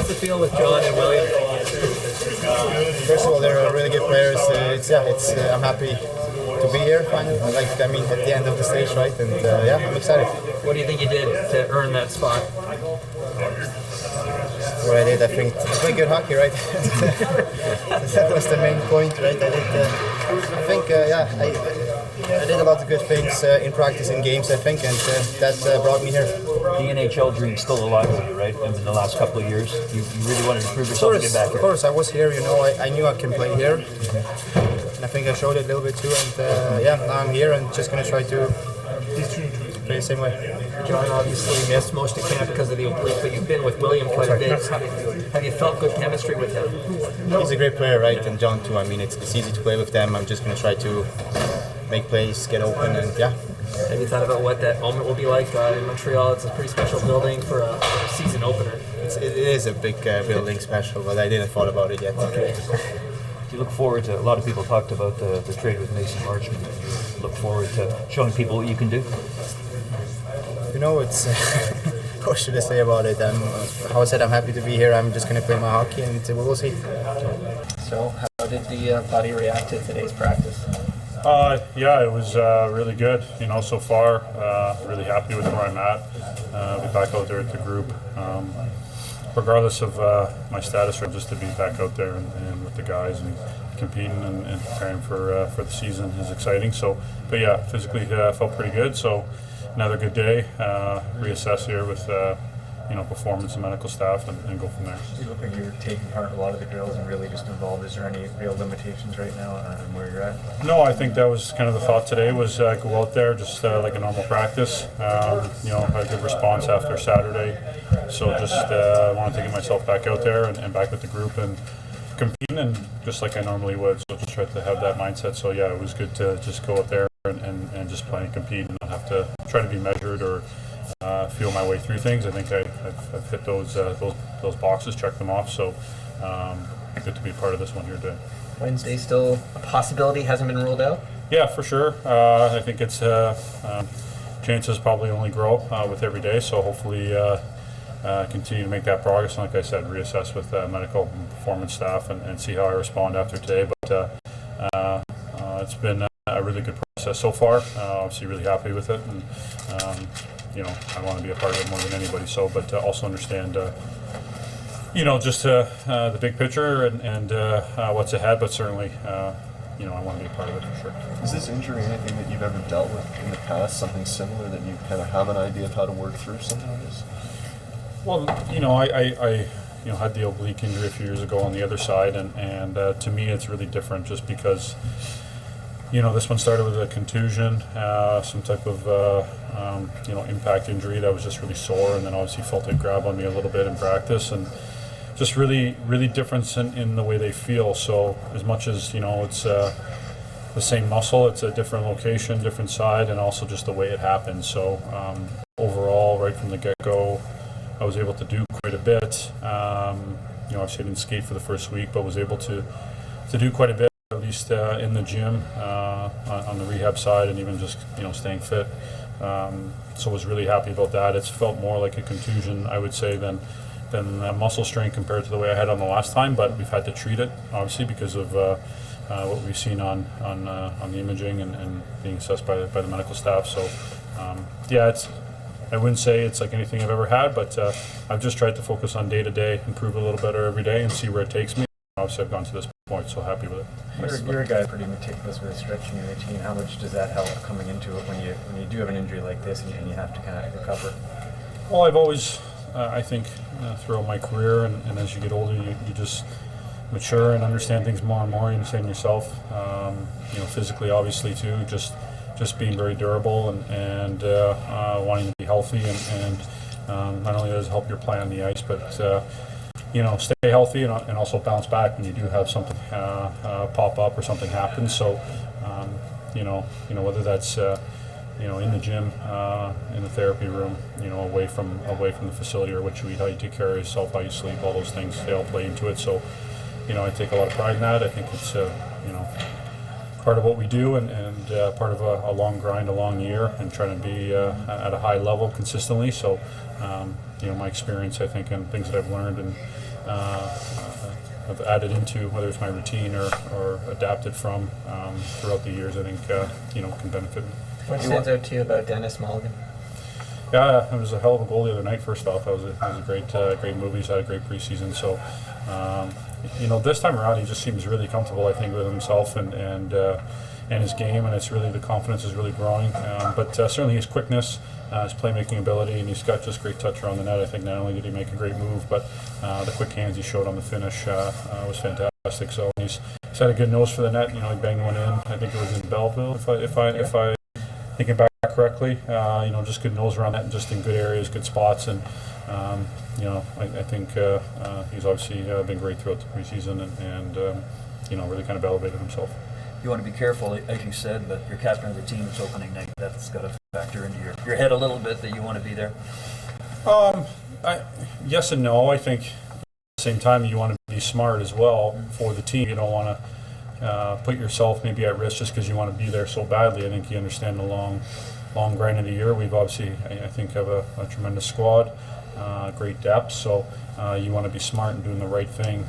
How's it feel with John and William? First of all, they're really good players. I'm happy to be here finally. At the end of the stage, right? And I'm excited. What do you think you did to earn that spot? What I did, I think, to play good hockey, right? That was the main point, right? I did a lot of good things in practice, in games, I think, and that brought me here. The NHL dream's still alive with you, right? In the last couple of years, you really wanted to prove yourself and get back here. Of course, I was here. I knew I can play here, and I think I showed it a little bit too. And now I'm here and just gonna try to play the same way. John obviously missed most of camp because of the oblique, but you've been with William quite a bit. Have you felt good chemistry with him? He's a great player, right? And John too. It's easy to play with them. I'm just gonna try to make plays, get open, and Have you thought about what that moment will be like in Montreal? It's a pretty special building for a season opener. It is a big building, special, but I didn't thought about it yet. Okay. Do you look forward to, a lot of people talked about the trade with Mason Marchment, and you look forward to showing people what you can do? It's what should I say about it? How I said, I'm happy to be here. I'm just going to play my hockey, and we'll see. So, how did the body react to today's practice? It was really good. So far, really happy with where I'm at. Be back out there with the group, regardless of my status, just to be back out there and with the guys and competing and preparing for the season is exciting. So, physically felt pretty good. So, another good day. Reassess here with performance and medical staff and go from there. You look like you're taking part in a lot of the drills and really just involved. Is there any real limitations right now on where you're at? No, I think that was kind of the thought today was go out there just like a normal practice. A good response after Saturday. So just wanted to get myself back out there and back with the group and competing and just like I normally would. So just tried to have that mindset. So it was good to just go out there and just play and compete and not have to try to be measured or feel my way through things. I think I've hit those boxes, checked them off. So good to be part of this one here today. Wednesday still a possibility, hasn't been ruled out? Yeah, for sure. I think it's chances probably only grow with every day. So hopefully continue to make that progress. And like I said, reassess with medical and performance staff and see how I respond after today. But it's been a really good process so far. Obviously, really happy with it, and I want to be a part of it more than anybody. So, but also understand, just the big picture and what's ahead. But certainly, I want to be a part of it for sure. Is this injury anything that you've ever dealt with in the past? Something similar that you kind of have an idea of how to work through something like this? Well, I had the oblique injury a few years ago on the other side, and to me, it's really different just because. This one started with a contusion, some type of, impact injury that was just really sore, and then obviously felt it grab on me a little bit in practice, and just really, really difference in the way they feel. So as much as, it's the same muscle, it's a different location, different side, and also just the way it happens. So overall, right from the get-go, I was able to do quite a bit. Obviously I didn't skate for the first week, but was able to do quite a bit. At least in the gym, on the rehab side, and even just staying fit. So was really happy about that. It's felt more like a contusion, I would say, than a muscle strain compared to the way I had on the last time. But we've had to treat it, obviously, because of what we've seen on the imaging and being assessed by the medical staff. So I wouldn't say it's like anything I've ever had, but I've just tried to focus on day to day, improve a little better every day, and see where it takes me. Obviously, I've gone to this point, so happy with it. You're a guy pretty meticulous with stretching your routine. How much does that help coming into it when you do have an injury like this and you have to kind of recover? Well, I've always, I think, throughout my career, and as you get older, you just mature and understand things more and more. You understand yourself, physically, obviously, too. Just being very durable and wanting to be healthy, and not only does it help your play on the ice, but stay healthy and also bounce back when you do have something pop up or something happen. So, whether that's in the gym, in the therapy room, away from the facility, or what you eat, how you take care of yourself, how you sleep, all those things, they all play into it. So, I take a lot of pride in that. I think it's part of what we do, and part of a long grind, a long year, and trying to be at a high level consistently. So, my experience, I think, and things that I've learned and have added into, whether it's my routine or adapted from throughout the years, I think, can benefit me. What stands out to you about Denis Malgin? Yeah, it was a hell of a goal the other night. First off, it was a great move. He's had a great preseason. So, this time around, he just seems really comfortable, I think, with himself and his game, and it's really, the confidence is really growing. But certainly his quickness, his playmaking ability, and he's got just great touch around the net. I think not only did he make a great move, but the quick hands he showed on the finish was fantastic. So he's had a good nose for the net. He banged one in. I think it was in Belleville, if I thinking back correctly. Just good nose around that, and just in good areas, good spots, and I think he's obviously been great throughout the preseason, and really kind of elevated himself. You want to be careful, as you said, but you're captain of the team this opening night. That's got to factor into your head a little bit that you want to be there. Yes and no. I think at the same time you want to be smart as well for the team. You don't want to put yourself maybe at risk just because you want to be there so badly. I think you understand the long grind of the year. We've obviously, I think, have a tremendous squad, great depth. So you want to be smart and doing the right thing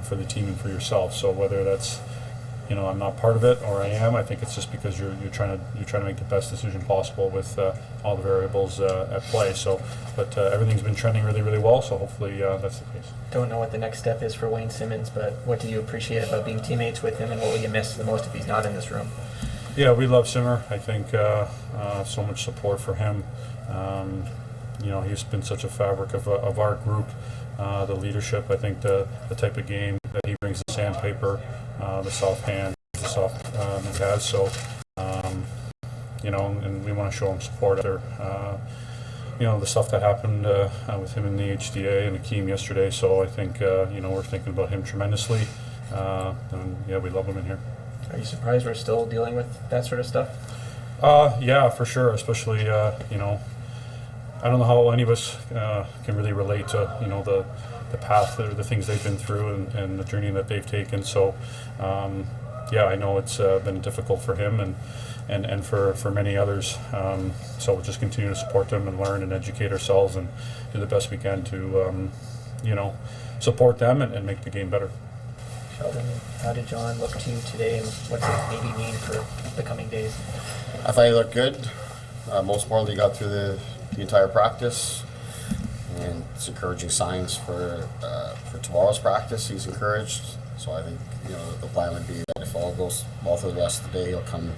for the team and for yourself. So whether that's I'm not part of it, or I am. I think it's just because you're trying to make the best decision possible with all the variables at play. So, but everything's been trending really, really well. So hopefully that's the case. Don't know what the next step is for Wayne Simmonds, but what do you appreciate about being teammates with him, and what will you miss the most if he's not in this room? Yeah, we love Simmer. I think so much support for him. He's been such a fabric of our group. The leadership, I think the type of game that he brings, the sandpaper, the soft hand, the soft mentality. So, and we want to show him support after, the stuff that happened with him in the HDA and Akeem yesterday. So I think, we're thinking about him tremendously. And yeah, we love him in here. Are you surprised we're still dealing with that sort of stuff? Yeah, for sure. Especially, I don't know how any of us can really relate to, the path or the things they've been through and the journey that they've taken. So, I know it's been difficult for him and for many others. So we'll just continue to support them and learn and educate ourselves and do the best we can to, support them and make the game better. Sheldon, how did John look to you today, and what's it maybe mean for the coming days? I thought he looked good. Most importantly, he got through the entire practice, and it's encouraging signs for tomorrow's practice. He's encouraged, so I think the plan would be that if all goes well through the rest of the day, he'll come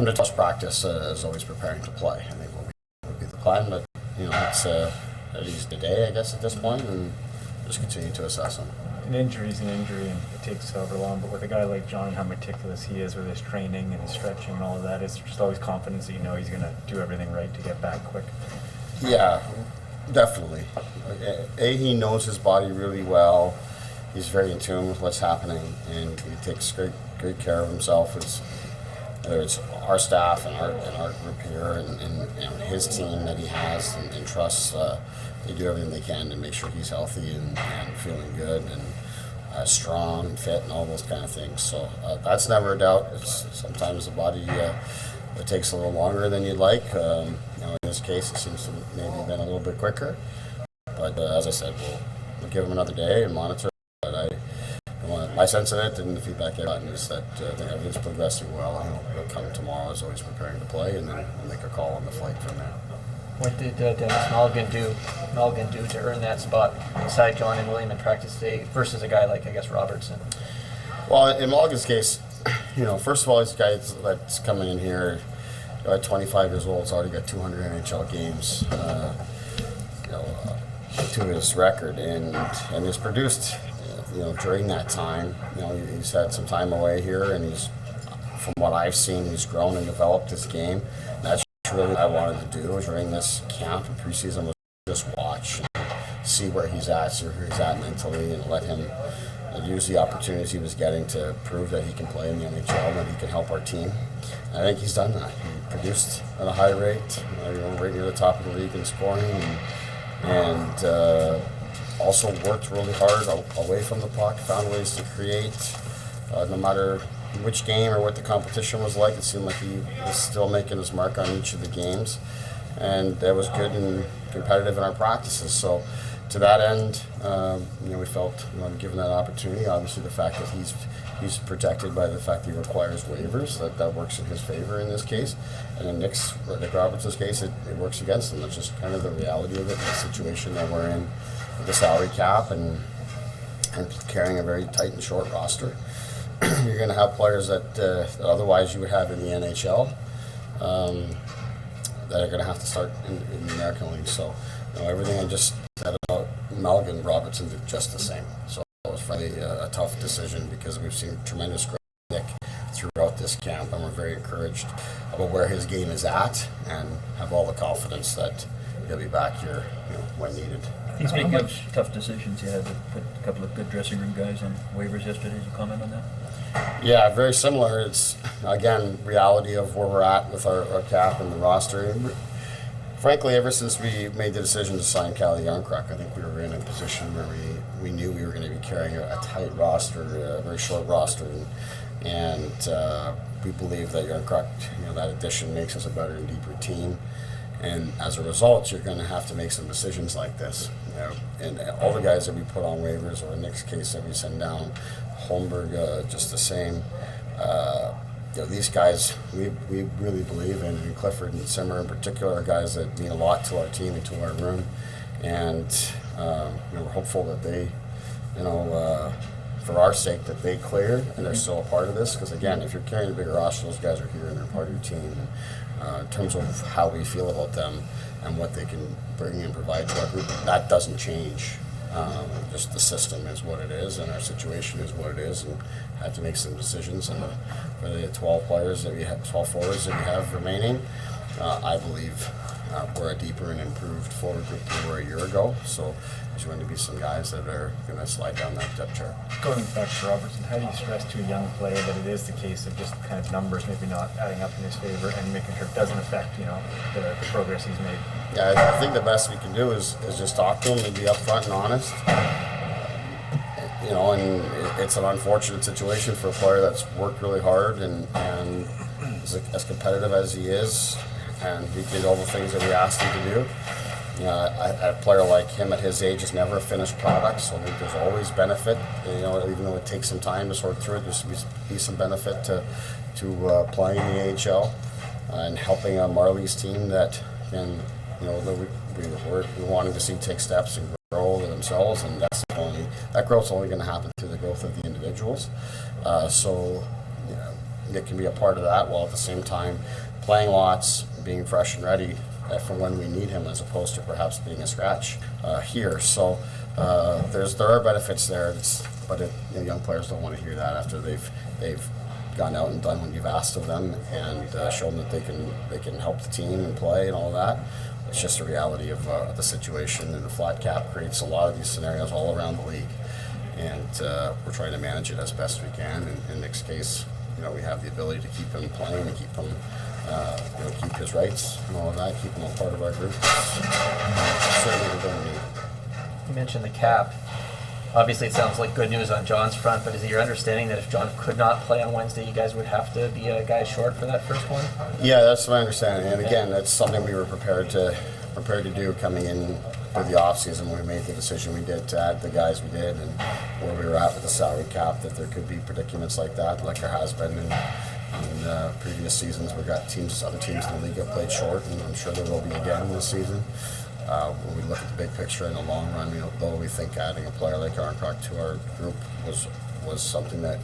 to touch practice as always preparing to play. I think would be the plan, but it's at least a day, I guess, at this point, and just continue to assess him. An injury is an injury, and it takes however long, but with a guy like John, how meticulous he is with his training and his stretching and all of that, it's just always confidence that he's going to do everything right to get back quick. Yeah, definitely. He knows his body really well. He's very in tune with what's happening, and he takes great care of himself. Whether it's our staff and our group here and his team that he has and trusts, they do everything they can to make sure he's healthy and feeling good and strong and fit and all those kind of things. So that's never a doubt. Sometimes the body it takes a little longer than you'd like. In this case, it seems to maybe have been a little bit quicker. But as I said, we'll give him another day and monitor. But my sense of it and the feedback I've gotten is that I think everything's progressing well, and he'll come tomorrow as always preparing to play, and then we'll make a call on the flight from there. What did Denis Malgin do to earn that spot beside John and William in practice today versus a guy like, I guess, Robertson? Well, in Malgin's case, first of all, he's a guy that's coming in here at 25 years old. He's already got 200 NHL games, to his record, and he's produced, during that time. He's had some time away here, and from what I've seen, he's grown and developed his game. And that's really what I wanted to do during this camp and preseason, was just watch and see where he's at, mentally, and let him use the opportunities he was getting to prove that he can play in the NHL and that he can help our team. And I think he's done that. He produced at a high rate, right near the top of the league in scoring, and also worked really hard away from the puck, found ways to create, no matter which game or what the competition was like. It seemed like he was still making his mark on each of the games, and that was good and competitive in our practices. So to that end, we felt given that opportunity, obviously the fact that he's protected by the fact that he requires waivers, that works in his favor in this case. And in Nick Roberts' case, it works against him. That's just kind of the reality of it, the situation that we're in with the salary cap and carrying a very tight and short roster. You're going to have players that otherwise you would have in the NHL that are going to have to start in the American League. So everything I just said about Malgin, Robertson did just the same. So it was probably a tough decision because we've seen tremendous growth in Nick throughout this camp, and we're very encouraged about where his game is at and have all the confidence that he'll be back here when needed. Speaking of tough decisions, you had to put a couple of good dressing room guys on waivers yesterday. Did you comment on that? Yeah, very similar. It's, again, reality of where we're at with our cap and the roster. Frankly, ever since we made the decision to sign Calle Jarnkrok, I think we were in a position where we knew we were going to be carrying a tight roster, a very short roster, and we believe that Jarnkrok, that addition makes us a better and deeper team. And as a result, you're going to have to make some decisions like this. And all the guys that we put on waivers, or in Nick's case that we send down, Holmberg, just the same. These guys we really believe in, and Clifford and Simmer in particular are guys that mean a lot to our team and to our room. And we're hopeful that they, for our sake, that they clear and they're still a part of this. Because again, if you're carrying a bigger roster, those guys are here and they're part of your team. In terms of how we feel about them and what they can bring and provide to our group, that doesn't change. Just the system is what it is, and our situation is what it is, and had to make some decisions. And for the 12 players that we have, 12 forwards that we have remaining, I believe we're a deeper and improved forward group than we were a year ago. So there's going to be some guys that are going to slide down that depth chart. Going back to Robertson, how do you stress to a young player that it is the case of just kind of numbers maybe not adding up in his favor and making sure it doesn't affect the progress he's made? Yeah, I think the best we can do is just talk to him and be upfront and honest. And it's an unfortunate situation for a player that's worked really hard and is as competitive as he is, and he did all the things that we asked him to do. A player like him at his age is never a finished product, so I think there's always benefit. Even though it takes some time to sort through it, there's be some benefit to playing in the AHL and helping Marley's team that can, we're wanting to see take steps and grow themselves, and that growth's only going to happen through the growth of the individuals. So Nick can be a part of that, while at the same time playing lots, being fresh and ready for when we need him, as opposed to perhaps being a scratch here. So there are benefits there, but young players don't want to hear that after they've gone out and done what you've asked of them and shown that they can help the team and play and all that. It's just a reality of the situation, and the flat cap creates a lot of these scenarios all around the league, and we're trying to manage it as best we can. In Nick's case, we have the ability to keep him playing and keep him, keep his rights and all of that, keep him a part of our group. Certainly, we're going to need. You mentioned the cap. Obviously, it sounds like good news on John's front, but is it your understanding that if John could not play on Wednesday, you guys would have to be a guy short for that first one? Yeah, that's my understanding. And again, that's something we were prepared to do coming in through the offseason when we made the decision we did to add the guys we did, and where we were at with the salary cap, that there could be predicaments like that, like there has been in previous seasons. We've got other teams in the league have played short, and I'm sure there will be again this season. When we look at the big picture in the long run, though we think adding a player like Jarnkrok to our group was something that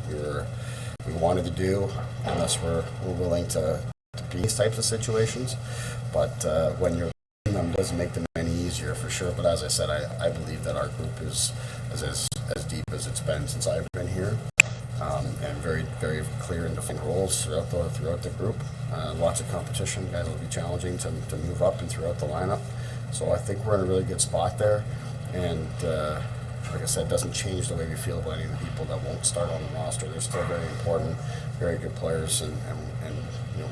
we wanted to do, unless we're willing to be in these types of situations. But when you're in them, it doesn't make them any easier for sure. But as I said, I believe that our group is as deep as it's been since I've been here, and very, very clear and defined roles throughout the group. Lots of competition. Guys will be challenging to move up and throughout the lineup. So I think we're in a really good spot there, and like I said, it doesn't change the way we feel about any of the people that won't start on the roster. They're still very important, very good players, and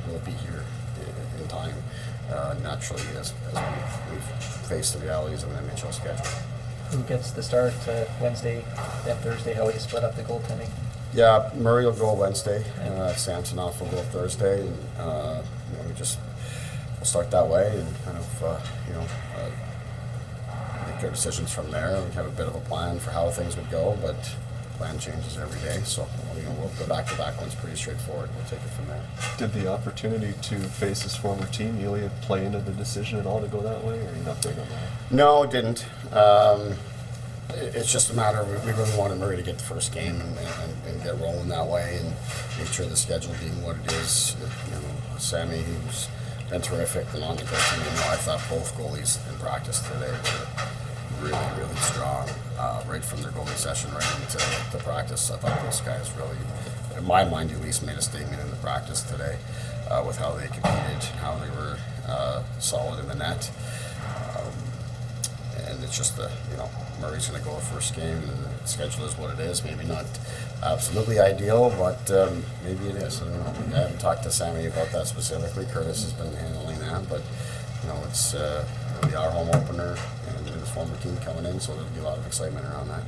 will be here in time, naturally, as we've faced the realities of an NHL schedule. Who gets the start Wednesday and Thursday? How do you split up the goaltending? Yeah, Murray will go Wednesday. Samsonov will go Thursday, and we'll start that way and kind of make our decisions from there. We have a bit of a plan for how things would go, but plan changes every day. So we'll go back to back one's pretty straightforward. We'll take it from there. Did the opportunity to face his former team, Ilya, play into the decision at all to go that way, or are you not big on that? No, it didn't. It's just a matter of we really wanted Murray to get the first game and get rolling that way and make sure the schedule being what it is. Sammy, who's been terrific, and on the goaltending, I thought both goalies in practice today were really, really strong. Right from their goalie session right into the practice, I thought those guys really, in my mind at least, made a statement in the practice today with how they competed, how they were solid in the net. And it's just Murray's going to go the first game, and the schedule is what it is. Maybe not absolutely ideal, but maybe it is. I don't know. I haven't talked to Sammy about that specifically. Curtis has been handling that, but it's it'll be our home opener and his former team coming in, so there'll be a lot of excitement around that.